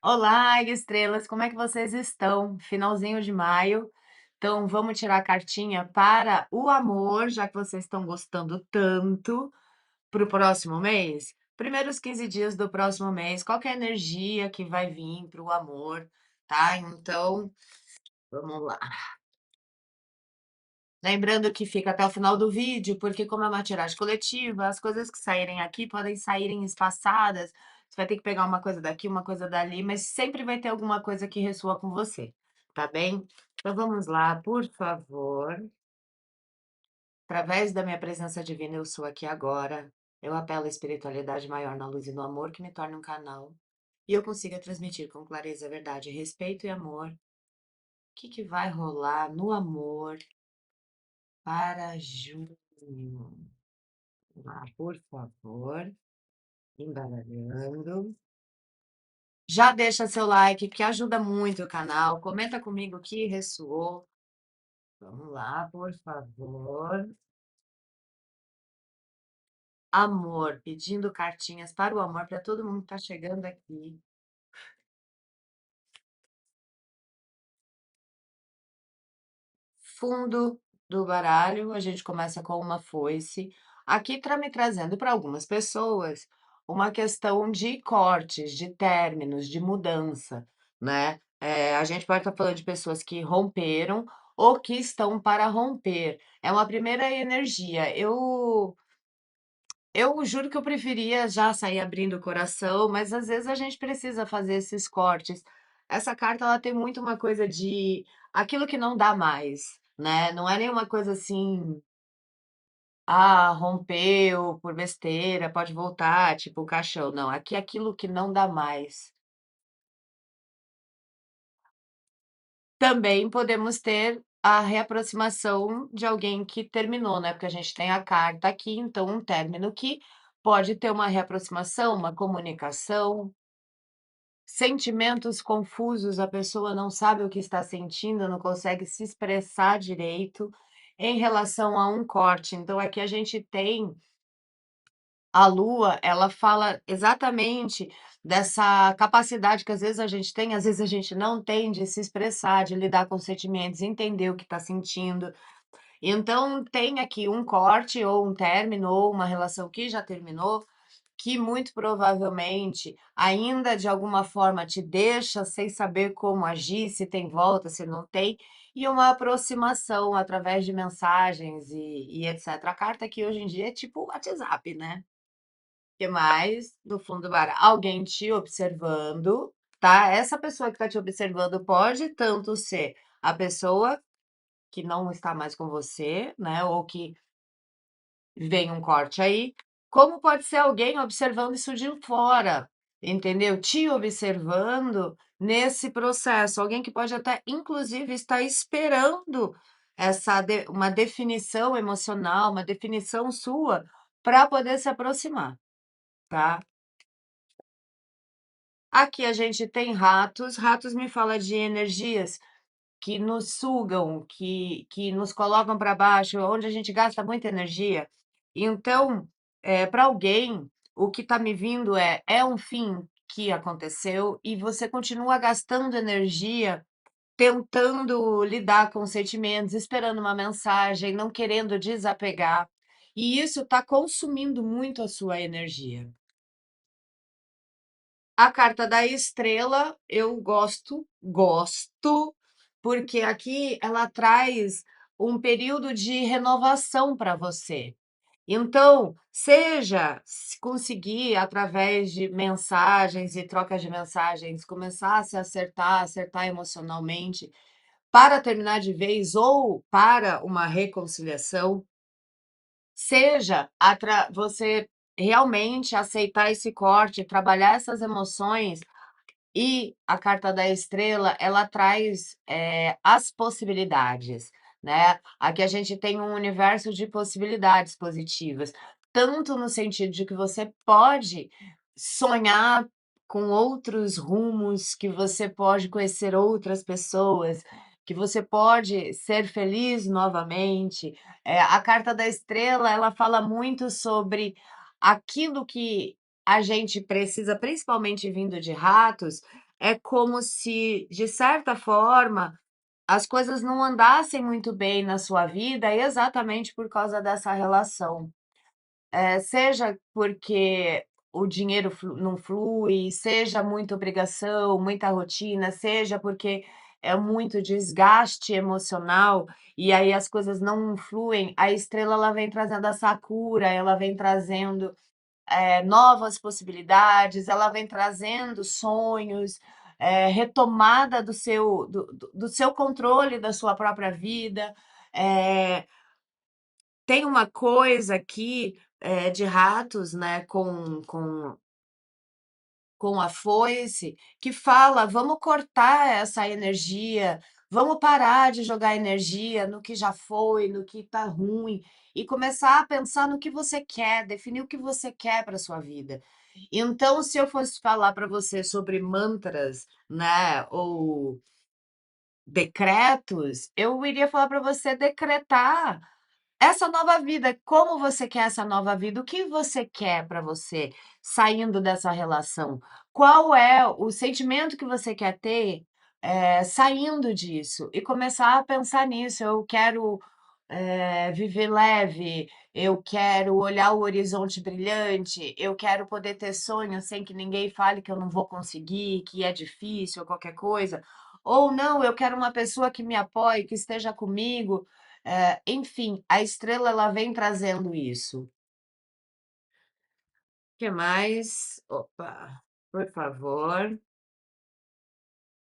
Olá, estrelas, como é que vocês estão? Finalzinho de maio. Então, vamos tirar a cartinha para o amor, já que vocês estão gostando tanto, para o próximo mês? Primeiros 15 dias do próximo mês, qual que é a energia que vai vir para o amor, tá? Então, vamos lá. Lembrando que fica até o final do vídeo, porque como é uma tiragem coletiva, as coisas que saírem aqui podem saírem espaçadas. Você vai ter que pegar uma coisa daqui, uma coisa dali, mas sempre vai ter alguma coisa que ressoa com você, tá bem? Então vamos lá, por favor. Através da minha presença divina, eu sou aqui agora. Eu apelo à espiritualidade maior na luz e no amor que me torna um canal. E eu consiga transmitir com clareza, verdade, respeito e amor. O que vai rolar no amor para junho? Lá, por favor, embaralhando. Já deixa seu like, que ajuda muito o canal. Comenta comigo o que ressoou. Vamos lá, por favor. Amor, pedindo cartinhas para o amor, para todo mundo que está chegando aqui. Fundo do baralho, a gente começa com uma foice. Aqui está me trazendo para algumas pessoas uma questão de cortes, de términos, de mudança, né? A gente pode estar falando de pessoas que romperam ou que estão para romper. É uma primeira energia. Eu juro que eu preferia já sair abrindo o coração, mas às vezes a gente precisa fazer esses cortes. Essa carta ela tem muito uma coisa de aquilo que não dá mais, né? Não é nenhuma coisa assim, rompeu por besteira, pode voltar, tipo o caixão. Não, aqui é aquilo que não dá mais. Também podemos ter a reaproximação de alguém que terminou, né? Porque a gente tem a carta aqui, então um término que pode ter uma reaproximação, uma comunicação. Sentimentos confusos, a pessoa não sabe o que está sentindo, não consegue se expressar direito em relação a um corte. Então, aqui a gente tem a Lua, ela fala exatamente dessa capacidade que às vezes a gente tem, às vezes a gente não tem de se expressar, de lidar com sentimentos, entender o que está sentindo. Então, tem aqui um corte, ou um término, ou uma relação que já terminou, que muito provavelmente ainda de alguma forma te deixa sem saber como agir, se tem volta, se não tem, e uma aproximação através de mensagens e etc. A carta aqui hoje em dia é tipo o WhatsApp, né? Que mais? Do fundo do bar, alguém te observando, tá? Essa pessoa que está te observando pode tanto ser a pessoa que não está mais com você, né? Ou que vem um corte aí, como pode ser alguém observando isso de fora, entendeu? Te observando nesse processo, alguém que pode até, inclusive, estar esperando uma definição emocional, uma definição sua, para poder se aproximar, tá? Aqui a gente tem ratos, ratos me fala de energias que nos sugam, que nos colocam para baixo, onde a gente gasta muita energia. Então, para alguém, o que está me vindo é um fim que aconteceu e você continua gastando energia tentando lidar com os sentimentos, esperando uma mensagem, não querendo desapegar. E isso está consumindo muito a sua energia. A carta da estrela eu gosto, porque aqui ela traz um período de renovação para você. Então, seja se conseguir, através de mensagens e trocas de mensagens, começar a se acertar emocionalmente para terminar de vez ou para uma reconciliação, seja você realmente aceitar esse corte, trabalhar essas emoções e a carta da estrela, ela traz as possibilidades, né? Aqui a gente tem um universo de possibilidades positivas, tanto no sentido de que você pode sonhar com outros rumos, que você pode conhecer outras pessoas, que você pode ser feliz novamente. A carta da estrela, ela fala muito sobre aquilo que a gente precisa, principalmente vindo de ratos, é como se, de certa forma, as coisas não andassem muito bem na sua vida exatamente por causa dessa relação. Seja porque o dinheiro não flui, seja muita obrigação, muita rotina, seja porque é muito desgaste emocional e aí as coisas não fluem, a estrela ela vem trazendo essa cura, ela vem trazendo novas possibilidades, ela vem trazendo sonhos, retomada do seu controle da sua própria vida. Eh, Tem uma coisa aqui de ratos, né, com a foice, que fala: vamos cortar essa energia, vamos parar de jogar energia no que já foi, no que está ruim, e começar a pensar no que você quer, definir o que você quer para sua vida. Então, se eu fosse falar para você sobre mantras, né, ou decretos, eu iria falar para você decretar essa nova vida, como você quer essa nova vida? O que você quer para você saindo dessa relação? Qual é o sentimento que você quer ter, saindo disso? E começar a pensar nisso. Eu quero, viver leve, eu quero olhar o horizonte brilhante, eu quero poder ter sonhos sem que ninguém fale que eu não vou conseguir, que é difícil ou qualquer coisa. Ou não, eu quero uma pessoa que me apoie, que esteja comigo, enfim, a estrela ela vem trazendo isso. O que mais? Opa, por favor. O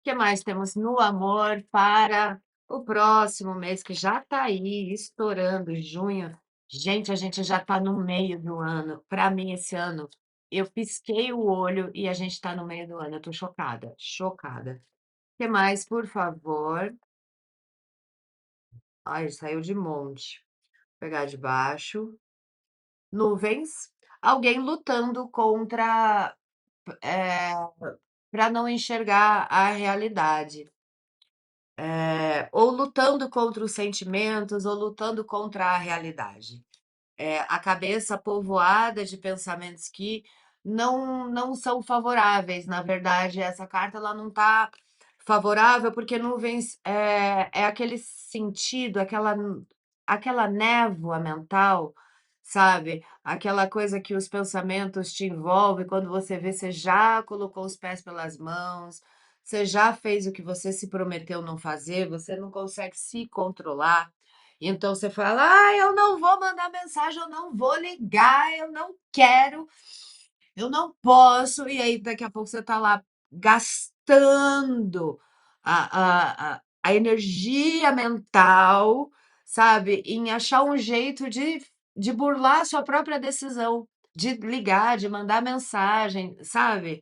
que mais temos no amor para o próximo mês, que já está aí, estourando, junho. Gente, a gente já está no meio do ano. Para mim, esse ano, eu pisquei o olho e a gente está no meio do ano. Eu estou chocada, chocada. O que mais, por favor? Ai, saiu de monte. Vou pegar de baixo. Nuvens, alguém lutando contra, para não enxergar a realidade, ou lutando contra os sentimentos, ou lutando contra a realidade. A cabeça povoada de pensamentos que não são favoráveis. Na verdade, essa carta ela não está favorável porque nuvens é aquele sentido, aquela névoa mental, sabe? Aquela coisa que os pensamentos te envolvem quando você vê, você já colocou os pés pelas mãos, você já fez o que você se prometeu não fazer, você não consegue se controlar. Então você fala: "Ah, eu não vou mandar mensagem, eu não vou ligar, eu não quero, eu não posso". E aí daqui a pouco você está lá gastando a energia mental, sabe, em achar um jeito de burlar a sua própria decisão, de ligar, de mandar mensagem, sabe.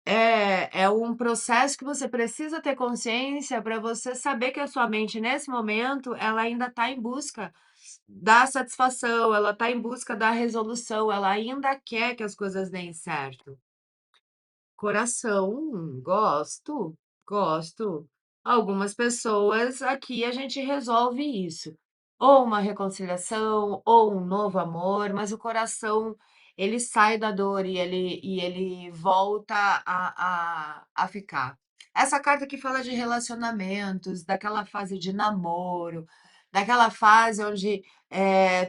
É um processo que você precisa ter consciência para você saber que a sua mente, nesse momento, ela ainda está em busca da satisfação, ela está em busca da resolução, ela ainda quer que as coisas deem certo. Coração, gosto, gosto. Algumas pessoas aqui a gente resolve isso. Ou uma reconciliação, ou um novo amor, mas o coração ele sai da dor e ele volta a ficar. Essa carta que fala de relacionamentos, daquela fase de namoro, daquela fase onde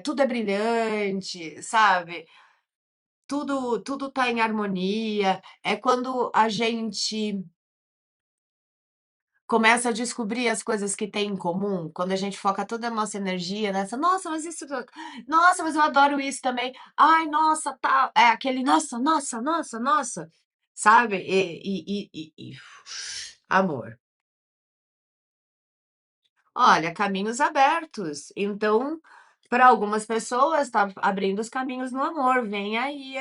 tudo é brilhante, sabe? Tudo tá em harmonia, é quando a gente começa a descobrir as coisas que tem em comum, quando a gente foca toda a nossa energia nessa: "Nossa, mas isso nossa, mas eu adoro isso também. Ai, nossa, tá", é aquele "nossa, nossa, nossa, nossa", sabe? Amor. Olha, caminhos abertos. Então, para algumas pessoas, está abrindo os caminhos no amor. Vem aí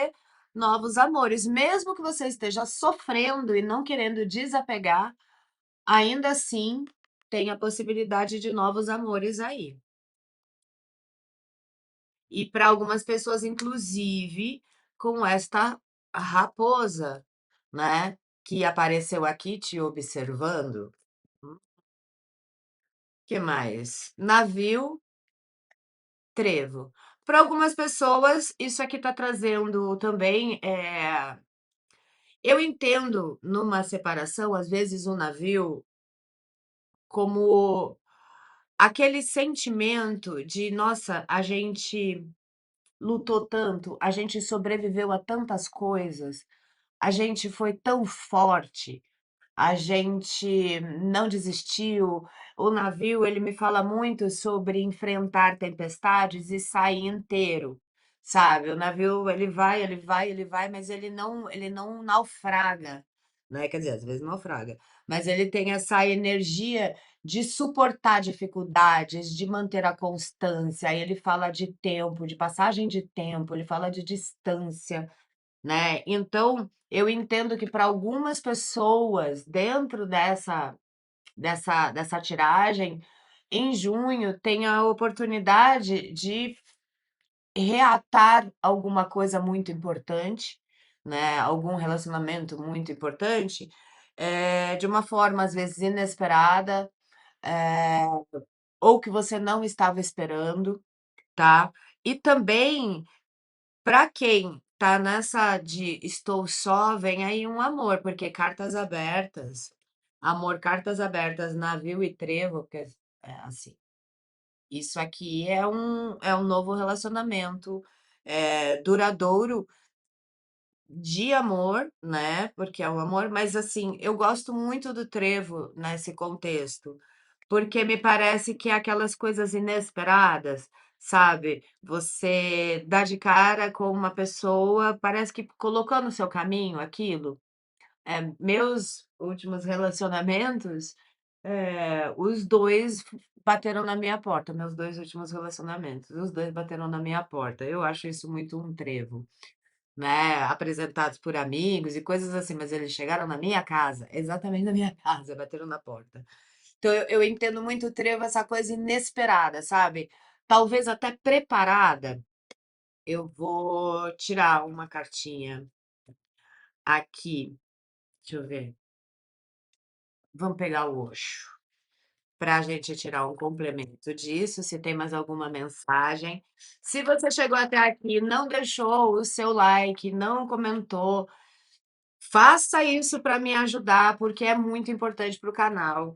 novos amores. Mesmo que você esteja sofrendo e não querendo desapegar, ainda assim tem a possibilidade de novos amores aí. E para algumas pessoas, inclusive, com esta raposa, né, que apareceu aqui te observando. Que mais? Navio. Trevo. Para algumas pessoas, isso aqui está trazendo também, Eu entendo numa separação, às vezes, o navio como aquele sentimento de: "Nossa, a gente lutou tanto, a gente sobreviveu a tantas coisas, a gente foi tão forte". A gente não desistiu. O navio, ele me fala muito sobre enfrentar tempestades e sair inteiro, sabe. O navio, ele vai, ele vai, ele vai, mas ele não naufraga, né, quer dizer, às vezes naufraga, mas ele tem essa energia de suportar dificuldades, de manter a constância. Aí ele fala de tempo, de passagem de tempo, ele fala de distância, né. Então, eu entendo que para algumas pessoas, dentro dessa tiragem, em junho tem a oportunidade de reatar alguma coisa muito importante, né, algum relacionamento muito importante, de uma forma, às vezes, inesperada, eh, ou que você não estava esperando, tá. E também para quem tá nessa de estou só, vem aí um amor, porque cartas abertas, amor, cartas abertas, navio e trevo, assim, isso aqui é um novo relacionamento, duradouro de amor, né, porque é um amor, mas assim, eu gosto muito do trevo nesse contexto, porque me parece que é aquelas coisas inesperadas, sabe? Você dá de cara com uma pessoa, parece que colocou no seu caminho aquilo. Meus últimos relacionamentos, os 2 bateram na minha porta, meus 2 últimos relacionamentos, os 2 bateram na minha porta. Eu acho isso muito um trevo. Né, apresentados por amigos e coisas assim, mas eles chegaram na minha casa, exatamente na minha casa, bateram na porta. Então eu entendo muito o trevo, essa coisa inesperada, sabe, talvez até preparada. Eu vou tirar uma cartinha aqui, deixa eu ver, vamos pegar o Osho, para a gente tirar um complemento disso, se tem mais alguma mensagem. Se você chegou até aqui, não deixou o seu like, não comentou, faça isso para me ajudar, porque é muito importante para o canal.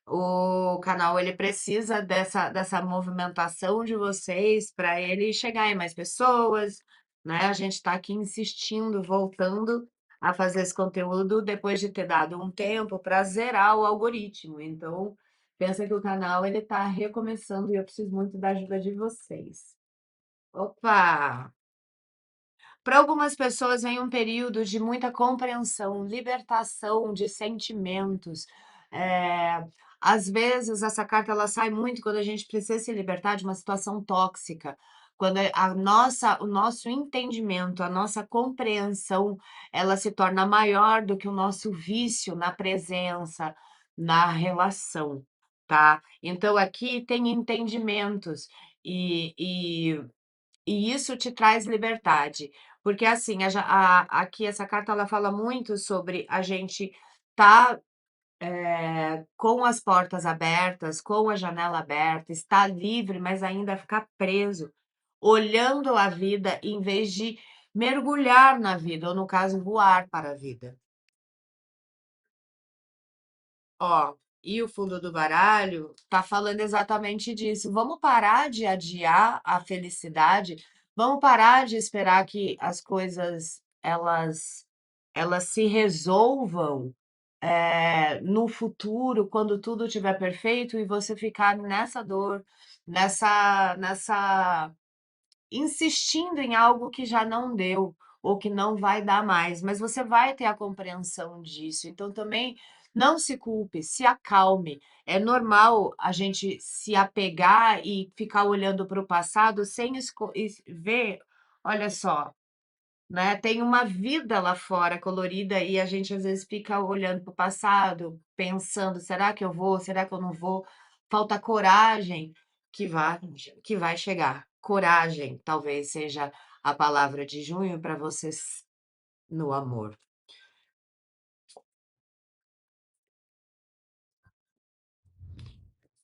O canal ele precisa dessa movimentação de vocês para ele chegar em mais pessoas, né? A gente está aqui insistindo, voltando a fazer esse conteúdo depois de ter dado um tempo para zerar o algoritmo. Então, pensa que o canal ele está recomeçando e eu preciso muito da ajuda de vocês. Opa! Para algumas pessoas vem um período de muita compreensão, libertação de sentimentos. Eh, Às vezes essa carta ela sai muito quando a gente precisa se libertar de uma situação tóxica, quando o nosso entendimento, a nossa compreensão, ela se torna maior do que o nosso vício na presença, na relação, tá? Então aqui tem entendimentos e e isso te traz liberdade, porque assim, aqui essa carta ela fala muito sobre a gente tá, com as portas abertas, com a janela aberta, estar livre, mas ainda ficar preso, olhando a vida em vez de mergulhar na vida, ou no caso, voar para a vida. Ó, e o fundo do baralho tá falando exatamente disso. Vamos parar de adiar a felicidade, vamos parar de esperar que as coisas elas se resolvam no futuro, quando tudo estiver perfeito, e você ficar nessa dor, nessa insistindo em algo que já não deu ou que não vai dar mais, mas você vai ter a compreensão disso. Então também não se culpe, se acalme. É normal a gente se apegar e ficar olhando para o passado sem ver, olha só, né? Tem uma vida lá fora colorida e a gente às vezes fica olhando para o passado, pensando: será que eu vou? Será que eu não vou? Falta coragem que vai, que vai chegar. Coragem, talvez seja a palavra de junho para vocês no amor.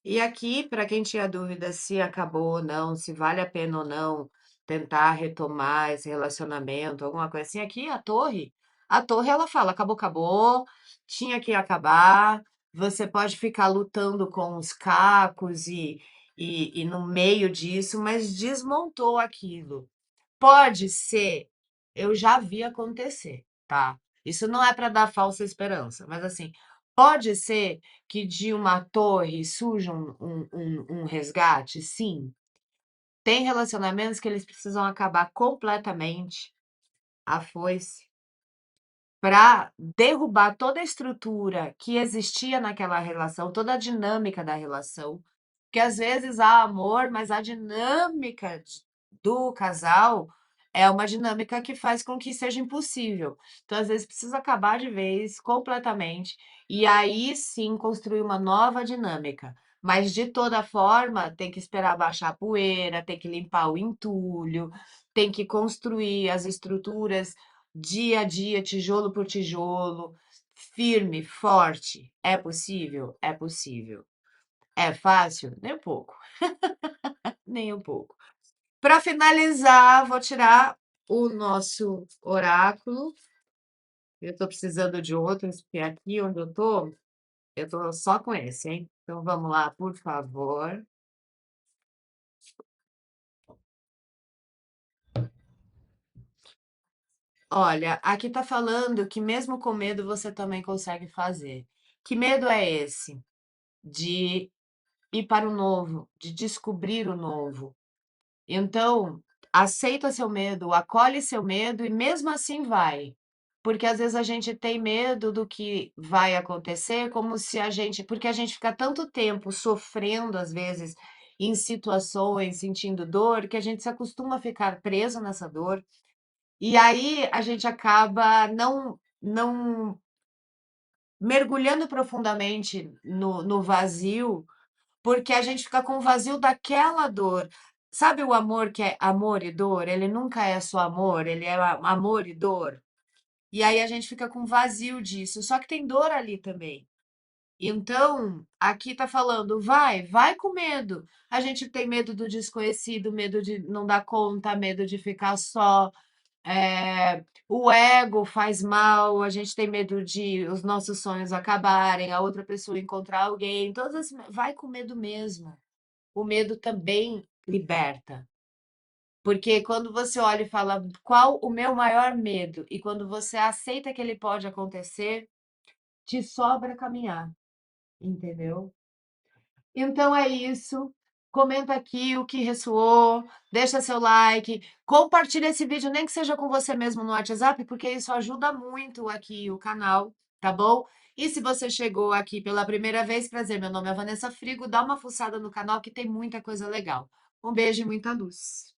E aqui, para quem tinha dúvida se acabou ou não, se vale a pena ou não tentar retomar esse relacionamento, alguma coisa assim, aqui a torre. A torre, ela fala: acabou, acabou, tinha que acabar. Você pode ficar lutando com os cacos e no meio disso, mas desmontou aquilo. Pode ser, eu já vi acontecer, tá? Isso não é para dar falsa esperança, mas assim, pode ser que de uma torre surja um resgate? Sim. Tem relacionamentos que eles precisam acabar completamente a foice para derrubar toda a estrutura que existia naquela relação, toda a dinâmica da relação. Porque às vezes há amor, mas a dinâmica do casal é uma dinâmica que faz com que seja impossível. Então, às vezes, precisa acabar de vez, completamente, e aí sim construir uma nova dinâmica. Mas de toda forma, tem que esperar baixar a poeira, tem que limpar o entulho, tem que construir as estruturas dia a dia, tijolo por tijolo, firme, forte. É possível? É possível. É fácil? Nem um pouco, nem um pouco. Para finalizar, vou tirar o nosso oráculo. Eu estou precisando de outros, porque aqui onde eu tô só com esse, hein? Então vamos lá, por favor. Olha, aqui tá falando que mesmo com medo você também consegue fazer. Que medo é esse? De ir para o novo, de descobrir o novo. Então, aceita seu medo, acolhe seu medo e mesmo assim vai. Porque às vezes a gente tem medo do que vai acontecer, como se a gente, porque a gente fica tanto tempo sofrendo às vezes em situações, sentindo dor, que a gente se acostuma a ficar preso nessa dor. E aí a gente acaba não mergulhando profundamente no vazio, porque a gente fica com o vazio daquela dor. Sabe o amor que é amor e dor? Ele nunca é só amor, ele é amor e dor. E aí a gente fica com vazio disso. Só que tem dor ali também. Então, aqui tá falando, vai com medo. A gente tem medo do desconhecido, medo de não dar conta, medo de ficar só. O ego faz mal, a gente tem medo de os nossos sonhos acabarem, a outra pessoa encontrar alguém. Vai com medo mesmo. O medo também liberta. Porque quando você olha e fala qual o meu maior medo, e quando você aceita que ele pode acontecer, te sobra caminhar, entendeu? Então é isso. Comenta aqui o que ressoou, deixa seu like, compartilha esse vídeo, nem que seja com você mesmo no WhatsApp, porque isso ajuda muito aqui o canal, tá bom? E se você chegou aqui pela primeira vez, prazer, meu nome é Vanessa Frigo, dá uma fuçada no canal que tem muita coisa legal. Um beijo e muita luz.